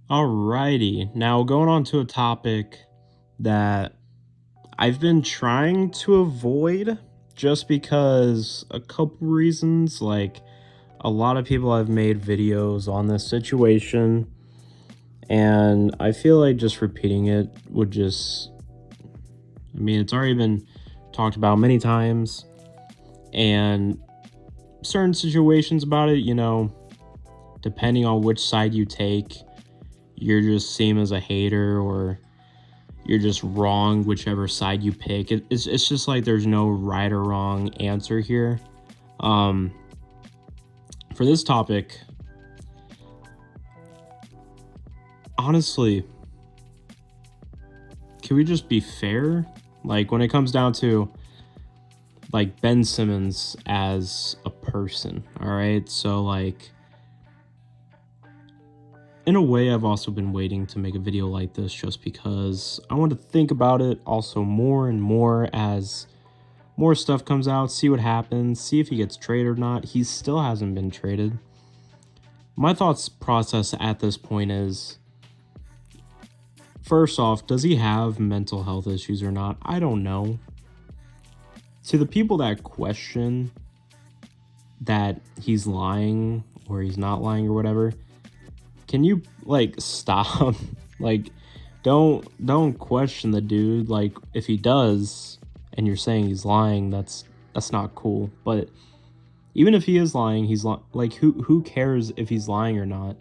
Alrighty, now going on to a topic that I've been trying to avoid just because a couple reasons. Like, a lot of people have made videos on this situation, and I feel like just repeating it would it's already been talked about many times, and certain situations about it, depending on which side you take, you're just seen as a hater or you're just wrong whichever side you pick. It's just like there's no right or wrong answer here. Um, for this topic, honestly, can we just be fair? Like, when it comes down to like Ben Simmons as a person, all right? So like, in a way, I've also been waiting to make a video like this just because I want to think about it also more and more as more stuff comes out, see what happens, see if he gets traded or not. He still hasn't been traded. My thoughts process at this point is, first off, does he have mental health issues or not? I don't know. To the people that question that he's lying or he's not lying or whatever, can you like stop? Like, don't question the dude. Like, if he does and you're saying he's lying, that's not cool. But even if he is lying, like, who cares if he's lying or not?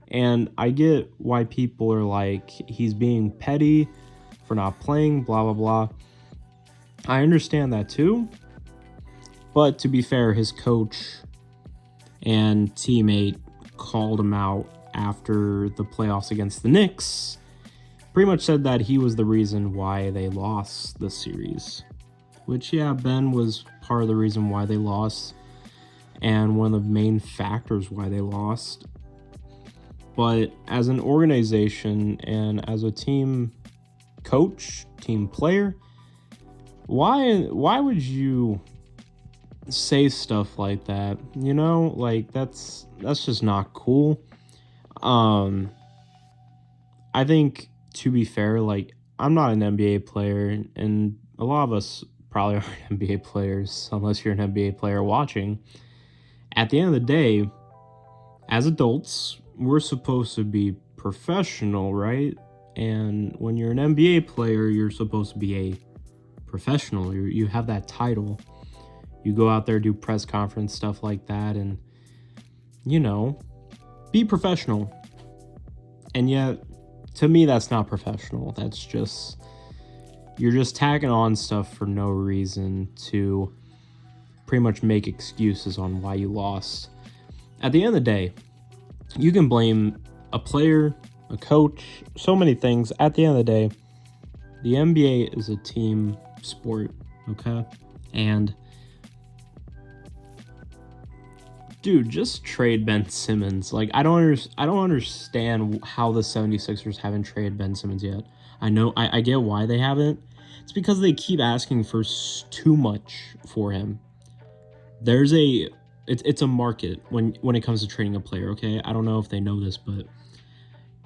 And I get why people are like, he's being petty for not playing, blah blah blah. I understand that too. But to be fair, his coach and teammate called him out after the playoffs against the Knicks. Pretty much said that he was the reason why they lost the series. Which, yeah, Ben was part of the reason why they lost, and one of the main factors why they lost. But as an organization and as a team coach, team player, why would you say stuff like that? Like, that's just not cool. I think, to be fair, like, I'm not an NBA player, and a lot of us probably aren't NBA players unless you're an NBA player watching. At the end of the day, as adults, we're supposed to be professional, right? And when you're an NBA player, you're supposed to be a professional. You have that title. You go out there, do press conference, stuff like that, and, be professional. And yet, to me, that's not professional. That's just, you're just tagging on stuff for no reason to pretty much make excuses on why you lost. At the end of the day, you can blame a player, a coach, so many things. At the end of the day, the NBA is a team sport, okay? And dude, just trade Ben Simmons. Like, I don't understand how the 76ers haven't traded Ben Simmons yet. I get why they haven't. It's because they keep asking for too much for him. It's a market when it comes to trading a player, okay? I don't know if they know this, but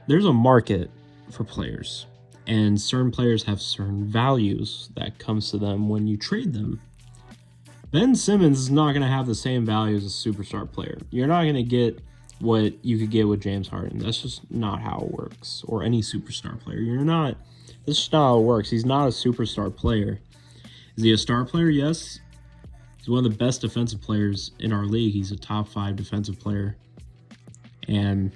there's a market for players, and certain players have certain values that comes to them when you trade them. Ben Simmons is not going to have the same value as a superstar player. You're not going to get what you could get with James Harden. That's just not how it works. Or any superstar player. This is not how it works. He's not a superstar player. Is he a star player? Yes. He's one of the best defensive players in our league. He's a top 5 defensive player. And,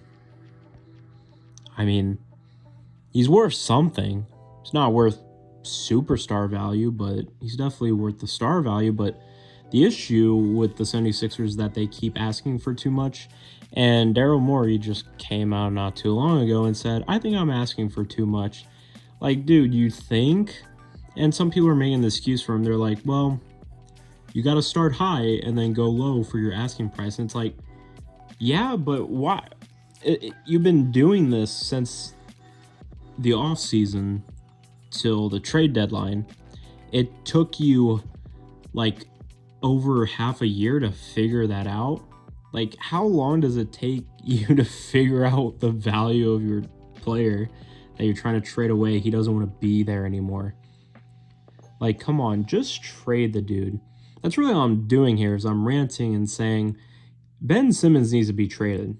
he's worth something. He's not worth superstar value, but he's definitely worth the star value. But the issue with the 76ers is that they keep asking for too much. And Daryl Morey just came out not too long ago and said, I think I'm asking for too much. Like, dude, you think? And some people are making the excuse for him. They're like, well, you got to start high and then go low for your asking price. And it's like, yeah, but why? You've been doing this since the off season till the trade deadline. It took you like over half a year to figure that out. Like, how long does it take you to figure out the value of your player that you're trying to trade away? He doesn't want to be there anymore. Like, come on, just trade the dude. That's really all I'm doing here is I'm ranting and saying Ben Simmons needs to be traded.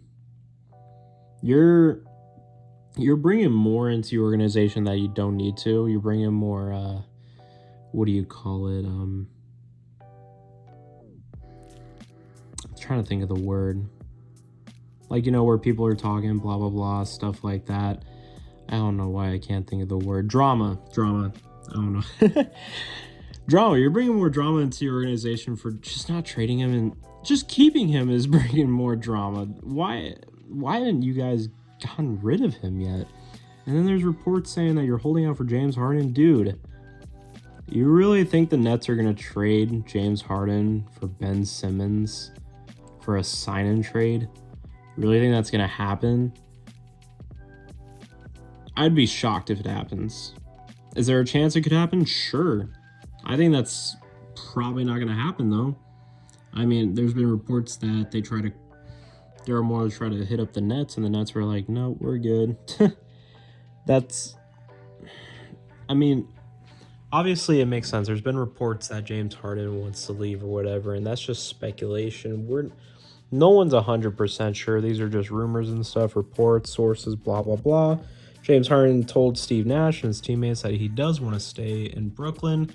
You're bringing more into your organization that you don't need to. You're bringing more, what do you call it? I'm trying to think of the word. Like, where people are talking, blah, blah, blah, stuff like that. I don't know why I can't think of the word. Drama. I don't know. Drama. You're bringing more drama into your organization for just not trading him, and just keeping him is bringing more drama. Why haven't you guys gotten rid of him yet? And then there's reports saying that you're holding out for James Harden. Dude, you really think the Nets are going to trade James Harden for Ben Simmons for a sign-and trade? You really think that's going to happen? I'd be shocked if it happens. Is there a chance it could happen? Sure. I think that's probably not going to happen, though. I mean, there's been reports that Daryl Morey tried to hit up the Nets, and the Nets were like, no, we're good. I mean, obviously it makes sense. There's been reports that James Harden wants to leave or whatever, and that's just speculation. No one's 100% sure. These are just rumors and stuff, reports, sources, blah, blah, blah. James Harden told Steve Nash and his teammates that he does want to stay in Brooklyn.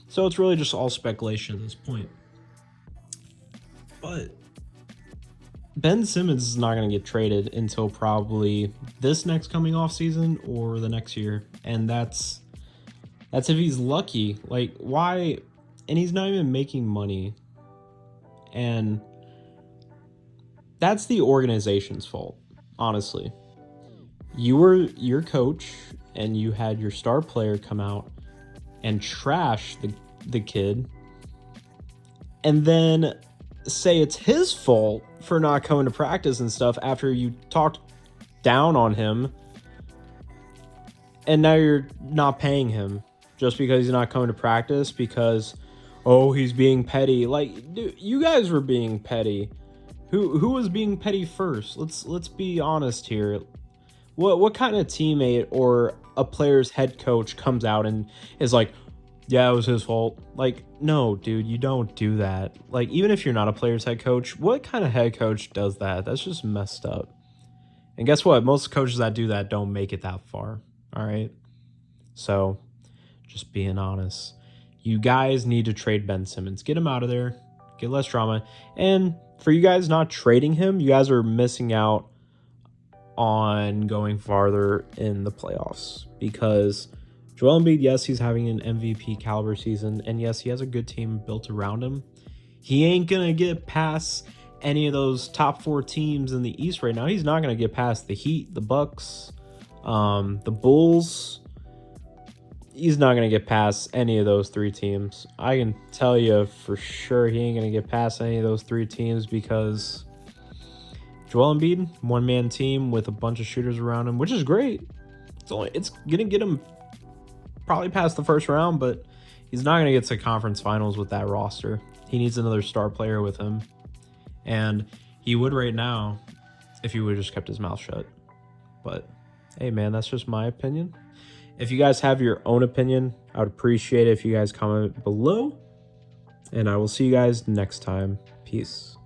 So it's really just all speculation at this point. But Ben Simmons is not going to get traded until probably this next coming off season or the next year. And that's if he's lucky. Like, why? And he's not even making money. And that's the organization's fault, honestly. You were your coach, and you had your star player come out and trash the kid, and then say it's his fault for not coming to practice and stuff after you talked down on him, and now you're not paying him just because he's not coming to practice because, oh, he's being petty. Like, dude, you guys were being petty. Who was being petty first? Let's be honest here. What kind of teammate or a player's head coach comes out and is like, yeah, it was his fault? Like, no, dude, you don't do that. Like, even if you're not a player's head coach, what kind of head coach does that? That's just messed up. And guess what? Most coaches that do that don't make it that far. All right? So, just being honest. You guys need to trade Ben Simmons. Get him out of there. Get less drama. And for you guys not trading him, you guys are missing out on going farther in the playoffs, because Joel Embiid, yes, he's having an MVP caliber season, and yes, he has a good team built around him. He ain't gonna get past any of those top 4 teams in the East right now. He's not gonna get past the Heat, the Bucks, the Bulls. He's not gonna get past any of those 3 teams. I can tell you for sure he ain't gonna get past any of those 3 teams, because Joel Embiid, one-man team with a bunch of shooters around him, which is great. It's gonna get him probably past the first round, but he's not gonna get to conference finals with that roster. He needs another star player with him, and he would right now if he would have just kept his mouth shut. But hey, man, that's just my opinion. If you guys have your own opinion, I would appreciate it if you guys comment below, and I will see you guys next time. Peace.